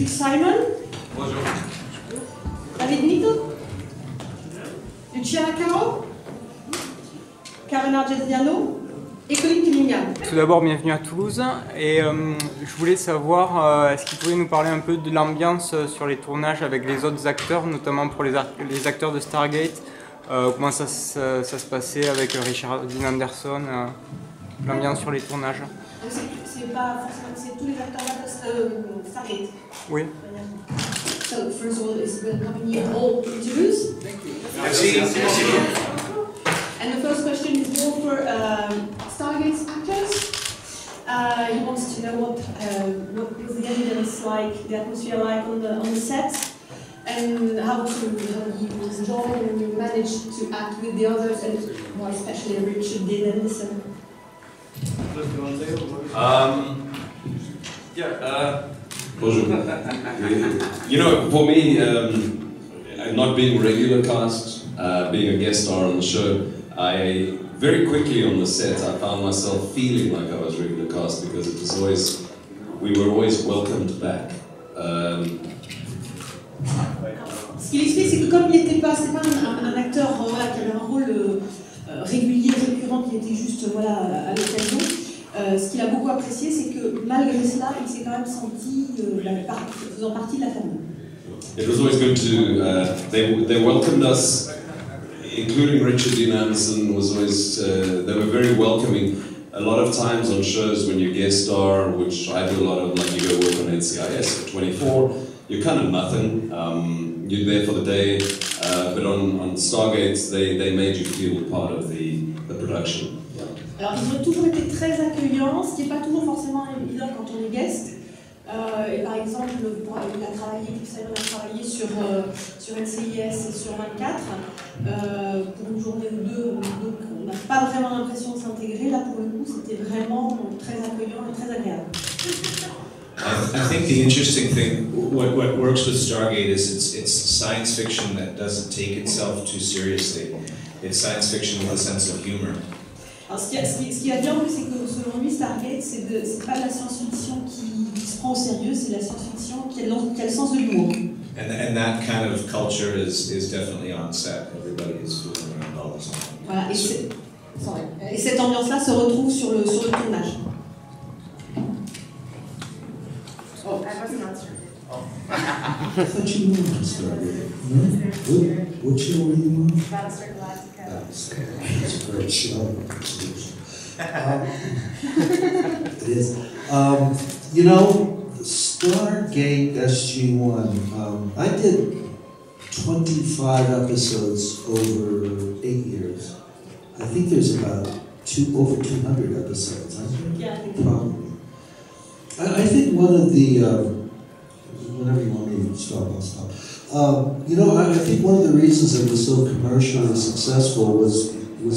Chris Simon. Bonjour. David Nito. Luciana Caro. Karen Argesiano. Et Colin Cunningham. Tout d'abord, bienvenue à Toulouse. Et je voulais savoir, est-ce qu'il pouvait nous parler un peu de l'ambiance sur les tournages avec les autres acteurs, notamment pour les acteurs de Stargate. Comment ça se passait avec Richard Dean Anderson, l'ambiance sur les tournages. C'est pas forcément, c'est tous les acteurs de Stargate. Oui. So, first of all, it's welcoming you all to Toulouse. And the first question is more for Stargate's actors. He wants to know what was the ambience like, the atmosphere like on the set, and how you enjoy and you manage to act with the others, and more especially Richard Dean Anderson. Bonjour. You know, for me, not being regular cast, being a guest star on the show, I very quickly on the set I found myself feeling like I was regular cast because it was always, we were always welcomed back. Ce qu'il explique, c'est que comme il n'était pas, c'était pas un acteur qui avait un rôle régulier, récurrent, qui était juste à l'occasion, ce qu'il a beaucoup apprécié, c'est que malgré cela, il s'est quand même senti faisant partie de la famille. It was always good to, they welcomed us, including Richard Dean Anderson was always, they were very welcoming. A lot of times on shows when you guest star, which I do a lot of, like you go work on NCIS at 24, you're kind of nothing, you're there for the day, but on Stargate, they made you feel part of the production. Alors ils ont toujours été très accueillants, ce qui n'est pas toujours forcément évident quand on est guest. Et par exemple, Chris Simon a travaillé sur NCIS et sur 24 pour une journée ou deux, donc on n'a pas vraiment l'impression de s'intégrer. Là pour le coup, c'était vraiment très accueillant et très agréable. I think the interesting thing, what works with Stargate is it's science fiction that doesn't take itself too seriously. It's science fiction with a sense of humor. Alors, ce qui est bien, c'est que selon lui, Stargate, c'est pas de la science-fiction qui se prend au sérieux, c'est la science-fiction qui a le sens de l'humour. And that kind of culture is definitely on set. Everybody is fooling around all the time. Voilà, et cette ambiance-là se retrouve sur le tournage. Oh, I wasn't answering. I thought you knew about Stargate. No? What show were you on? Battlestar Galactica. It's a great show. It is. You know, Stargate SG-1, I did 25 episodes over 8 years. I think there's about over 200 episodes, I think. Yeah, I think Probably. I think one of the, whenever you want me to stop, I'll stop. You know, I think one of the reasons it was so commercially successful was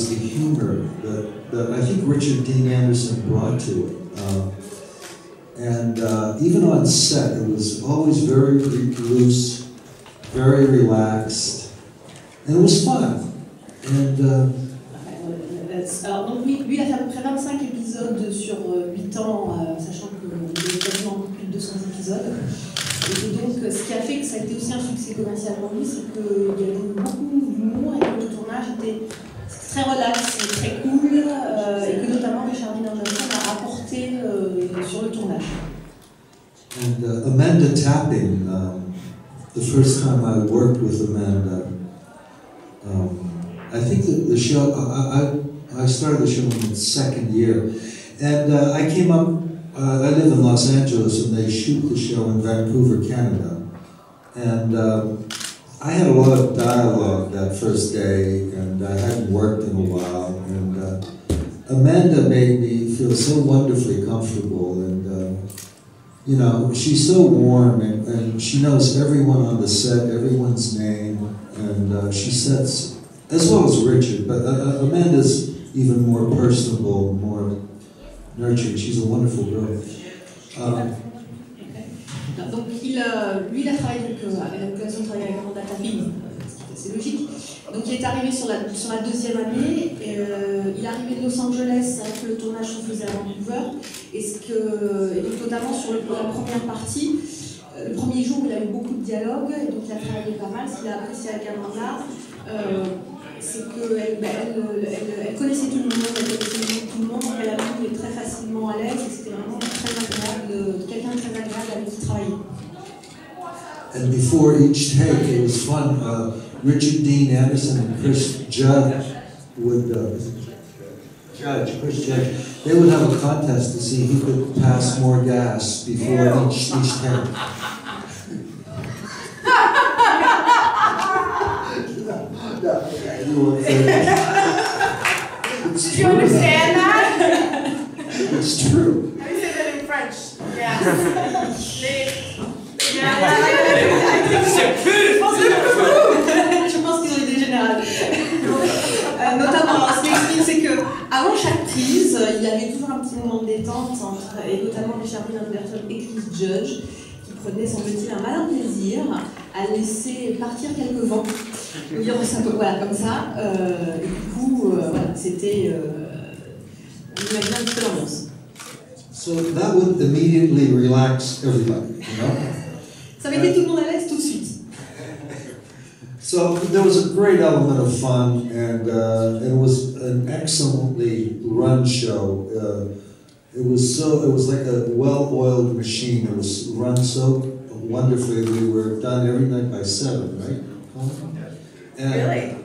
the humor that I think Richard Dean Anderson brought to it. And even on set, it was always very loose, very relaxed, and it was fun. And alors donc lui, il a fait à peu près 25 épisodes sur 8 ans, sachant qu'il y a quasiment plus de 200 épisodes. Et donc ce qui a fait que ça a été aussi un succès commercial pour lui, c'est qu'il y avait beaucoup d'humour et que le tournage était très relax, très cool, et que notamment Richard Dean Anderson a apporté sur le tournage. And Amanda Tapping, the first time I worked with Amanda, I think that the show, I started the show in its second year, and I came up, I live in Los Angeles, and they shoot the show in Vancouver, Canada, and I had a lot of dialogue that first day, and I hadn't worked in a while, and Amanda made me feel so wonderfully comfortable, and you know, she's so warm, and she knows everyone on the set, everyone's name, and she sets, as well as Richard, but Amanda's even more personable, more nurturing. She's a wonderful girl. Donc lui, il a travaillé à l'occasion de travailler avec Amanda Tapping, c'est logique. Donc il est arrivé sur la deuxième année, et, il est arrivé de Los Angeles alors que le tournage se faisait à Vancouver, et donc notamment sur la première partie, le premier dialogue, et donc il a travaillé pas mal. Ce qu'il a apprécié avec Amanda, c'est qu'elle connaissait tout le monde, elle connaissait tout le monde, donc elle a pu être très facilement à l'aise, et c'était vraiment très agréable, quelqu'un de très agréable avec qui travailler. And before each take, it was fun. Richard Dean Anderson and Chris Judge would, they would have a contest to see who could pass more gas before each take. Did you understand that? It's true. How do you say that in French? Yeah. Je pense qu'ils ont idée générale. Notamment, ce qui explique, c'est que avant chaque prise, il y avait toujours un petit moment de détente et notamment Richard Dean Anderson et Chris Judge, qui prenaient, semble-t-il, un malin plaisir à laisser partir quelques vents. Voilà, comme ça. Et du coup, voilà, c'était. On imagine un petit peu l'ambiance. So that would immediately relax everybody, you know? Ça mettait tout le monde à l'aise tout de suite. So there was a great element of fun, and it was an excellently run show. It was like a well-oiled machine. It was run so wonderfully. We were done every night by 7, right? And Really?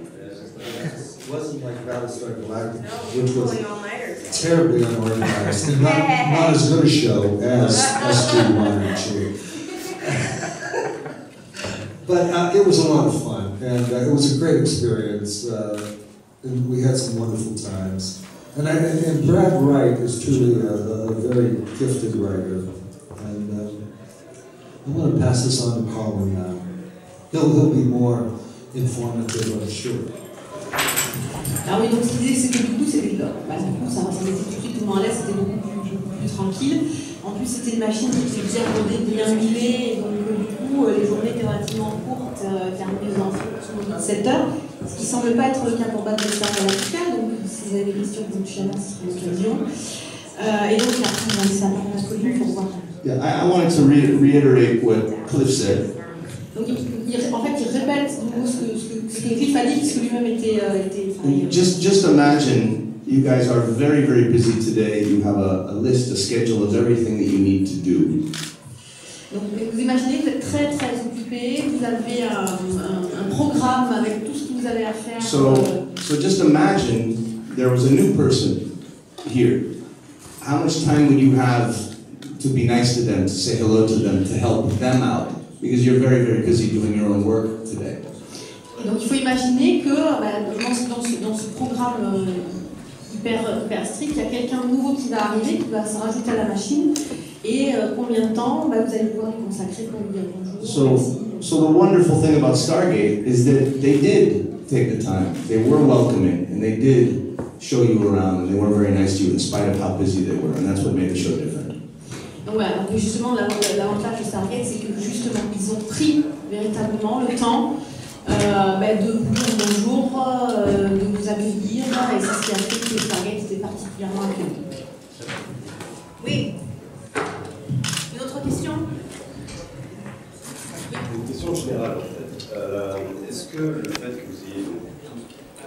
It wasn't like Battlestar Galactica, No, which was pulling all-nighters. terribly unorganized and not as good a show as SG-1 and 2. But it was a lot of fun, and it was a great experience, and we had some wonderful times. And Brad Wright is truly a very gifted writer, and I'm going to pass this on to Colin now. He'll be more informative, I'm sure. Alors oui, donc l'idée c'est que du coup, ça mettait tout de suite tout le monde à l'aise, c'était beaucoup plus tranquille. En plus, c'était une machine qui était bien rodée, bien huilée, et donc du coup, les journées étaient relativement courtes, terminées aux 7 heures, ce qui ne semble pas être le cas pour Battlestar Galactica, donc si vous avez des questions, vous touchez à moi, ce serait l'occasion. Et donc après, on va laisser la parole à Colin pour voir. Yeah, I wanted to reiterate what Cliff said. Donc en fait, il répète de nouveau ce que Cliff a dit, puisque lui-même était Just imagine, you guys are very, very busy today. You have a list, a schedule of everything that you need to do. Donc vous imaginez, vous êtes très très occupé, vous avez un programme avec tout ce que vous avez à faire. So just imagine there was a new person here. How much time would you have to be nice to them, to say hello to them, to help them out? Because you're very, very busy doing your own work today. Et donc il faut imaginer que dans ce programme hyper strict, il y a quelqu'un de nouveau qui va arriver, qui va se rajouter à la machine, et combien de temps vous allez pouvoir lui consacrer pour lui dire bonjour. So the wonderful thing about Stargate is that they did take the time. They were welcoming, and they did show you around, and they were very nice to you in spite of how busy they were, and that's what made the show different. Donc voilà, donc justement l'avantage de Stargate, c'est que justement ils ont pris véritablement le temps de vous dire bonjour, de vous accueillir, et c'est ce qui a fait que Stargate était particulièrement accueilli. Oui. Une autre question? Une question générale en fait. Est-ce que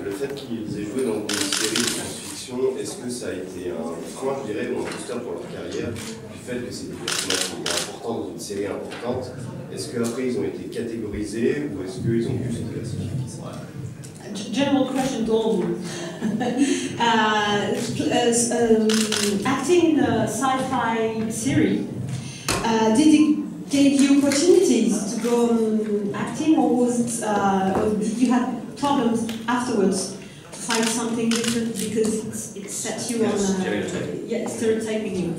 le fait qu'ils aient joué dans une série de science-fiction, est-ce que ça a été un frein, je dirais, ou un booster pour leur carrière, du fait que c'est des personnages qui sont importants dans une série importante? Est-ce qu'après ils ont été catégorisés ou est-ce qu'ils ont pu se classifier? General question to all of you. Acting in a sci-fi series, did it give you opportunities to go on acting, or or did you have problems afterwards to find something different because it set you on stereotyping you?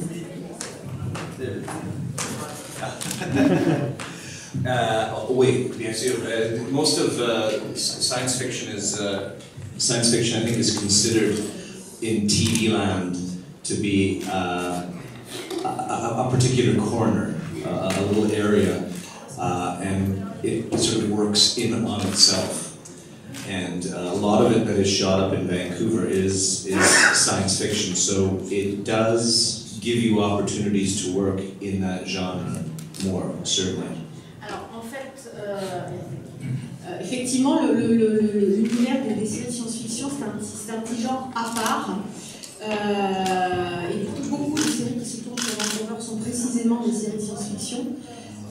Oui, bien sûr. Most of science fiction I think is considered in TV land to be a particular corner, a little area, and it sort of works in on itself. And a lot of it that is shot up in Vancouver is science fiction, so it does give you opportunities to work in that genre more, certainly. Alors, en fait, effectivement, l'univers des séries de science-fiction, c'est un petit genre à part. Et beaucoup de séries qui se tournent sur Vancouver sont précisément des séries de science-fiction.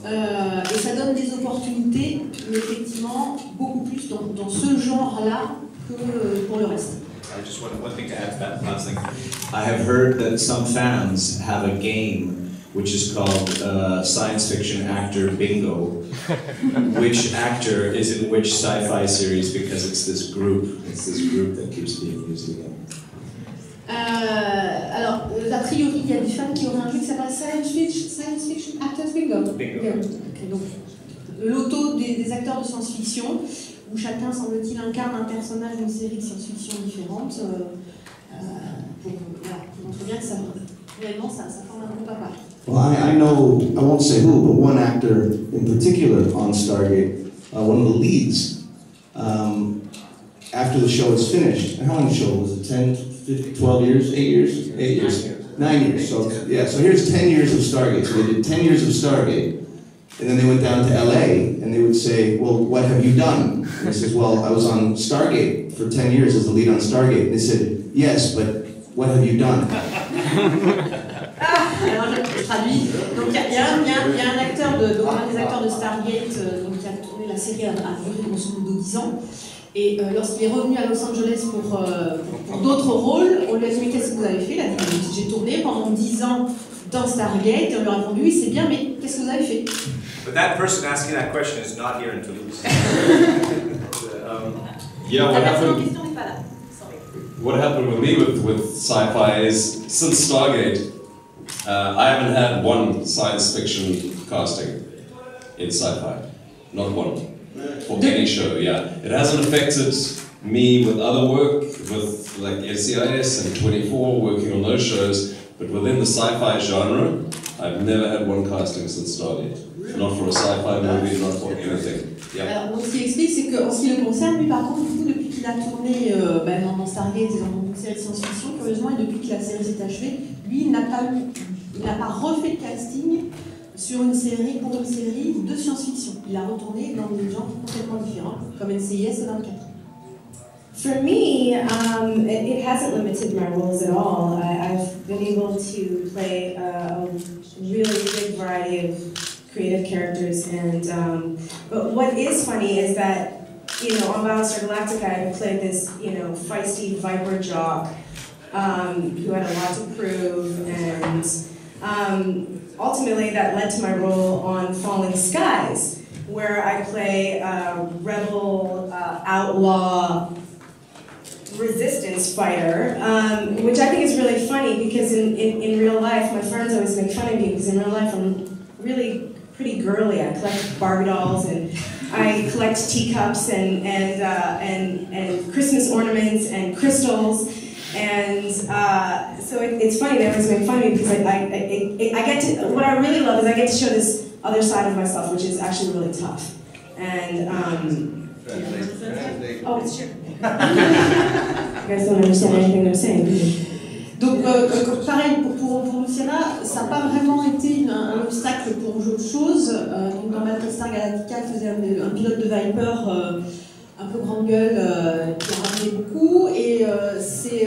Et ça donne des opportunités, mais effectivement, beaucoup plus dans ce genre-là que pour le reste. Just one thing to add to that last thing. I have heard that some fans have a game which is called Science Fiction Actor Bingo. Which actor is in which sci-fi series, because it's this group that keeps being used again. Alors, a priori, il y a des fans qui auraient un jeu qui s'appelle Science Fiction Actors Bingo. Bingo. Okay, donc, l'auto des acteurs de science-fiction, où chacun, semble-t-il, incarne un personnage d'une série de science-fiction différente, pour montrer bien que ça, réellement, ça forme un groupe à part. Well, I know, I won't say who, but one actor in particular on Stargate, one of the leads, after the show is finished, how long the show was it, 10, 15, 12 years, 8 years? 8 years. 9 years, so yeah, so here's 10 years of Stargate. So they did 10 years of Stargate, and then they went down to LA, and they would say, well, what have you done? And he says, well, I was on Stargate for 10 years as the lead on Stargate. And they said, yes, but what have you done? Alors je traduis. Donc il y a un acteur, un des acteurs de Stargate qui a tourné la série à duré grosso modo 10 ans. Et lorsqu'il est revenu à Los Angeles pour d'autres rôles, on lui a dit mais qu'est-ce que vous avez fait? Il a dit j'ai tourné pendant 10 ans dans Stargate. Et on lui a répondu oui c'est bien mais qu'est-ce que vous avez fait? But that person asking that question is not here in Toulouse. Yeah, La personne en question n'est pas là. what happened with me with sci-fi is, since Stargate, I haven't had one science fiction casting in sci-fi. Not one. For any show, yeah. It hasn't affected me with other work, with like SCIS and 24, working on those shows, but within the sci-fi genre, I've never had one casting since Stargate. Not for a sci-fi movie, not for anything. Yeah. Alors, donc, ce qu'il explique, c'est qu'en ce qui le concerne, lui, par contre, du coup, depuis qu'il a tourné dans Stargate et dans une série de science-fiction, curieusement, et depuis que la série s'est achevée, lui, il n'a pas refait de casting pour une série de science-fiction. Il a retourné dans des genres complètement différents, comme NCIS et 24. For me, it hasn't limited my roles at all. I've been able to play a really big variety of creative characters, and but what is funny is that, you know, on Battlestar Galactica I played this, you know, feisty Viper jock who had a lot to prove, and ultimately that led to my role on Falling Skies, where I play a rebel outlaw resistance fighter, which I think is really funny because in real life, my friends always make fun of me because in real life I'm really pretty girly. I collect Barbie dolls and I collect teacups and Christmas ornaments and crystals, and so it's funny. They always make fun of me because I get to. What I really love is I get to show this other side of myself, which is actually really tough. And oh, it's true. You guys don't understand anything I'm saying, do you? Donc, pareil, pour Luciana, ça n'a pas vraiment été un obstacle pour autre chose. Donc, dans Battlestar Galactica, elle faisait un pilote de Viper un peu grande gueule qui a ramené beaucoup. Et c'est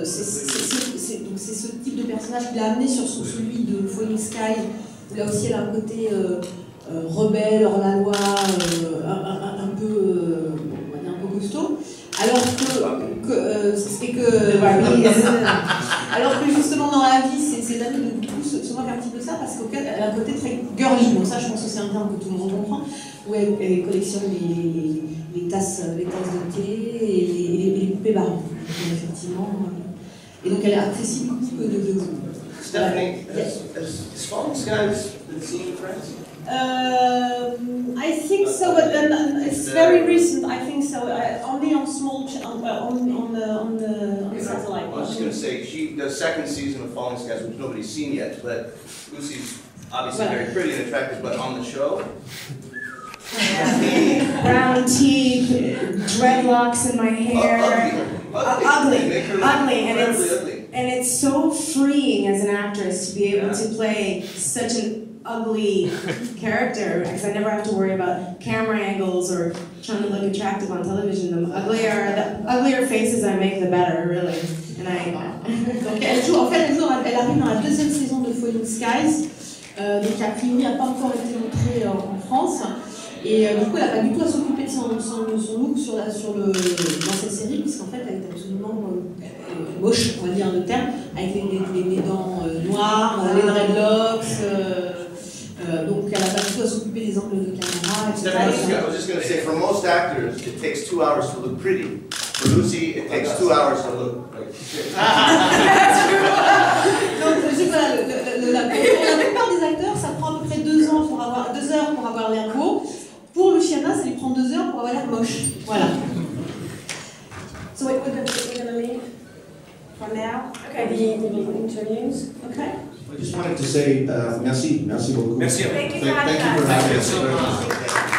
ce type de personnage qu'il a amené sur celui de Falling Sky, où là aussi elle a un côté rebelle, hors la loi, un peu costaud. Alors que justement dans la vie, ces amis de beaucoup se moquent un petit peu ça parce qu'elle a un côté très girly. Donc ça, je pense que c'est un terme que tout le monde comprend. Où elle collectionne les tasses de thé et les poupées Barbie. Effectivement. Et donc elle apprécie beaucoup de Stephanie, yes. has Falling Skies been seen in France? I think so, but then it's very recent. I think so. Only on small on the satellite. I was just going to say, the second season of Falling Skies, which nobody's seen yet, but Lucy's obviously very pretty and attractive, but on the show. Brown teeth, dreadlocks in my hair. Ugly, and it's so freeing as an actress to be able to play such an ugly character because I never have to worry about camera angles or trying to look attractive on television. The uglier faces I make, the better, really. And Donc elle arrive dans la deuxième saison de Falling Skies. Donc a priori n'a pas encore été montrée en France. Et du coup, elle n'a pas du tout à s'occuper de son look dans cette série, puisqu'en fait, elle est absolument moche, on va dire le terme, avec les dents noires, les dreadlocks. Donc, elle n'a pas du tout à s'occuper des angles de caméra, etc. I was just going to say, for most actors, it takes 2 hours to look pretty. For Lucy, it takes 2 hours to look like shit. Donc, pour la plupart des acteurs, ça prend à peu près 2 heures pour avoir l'air beau. Pour Luciana, ça lui prend 2 heures pour avoir l'air moche. Voilà. So we're gonna leave for now. Okay, the interviews. Okay. I just wanted to say merci beaucoup. Merci. Thank you for Thank you for having us. us.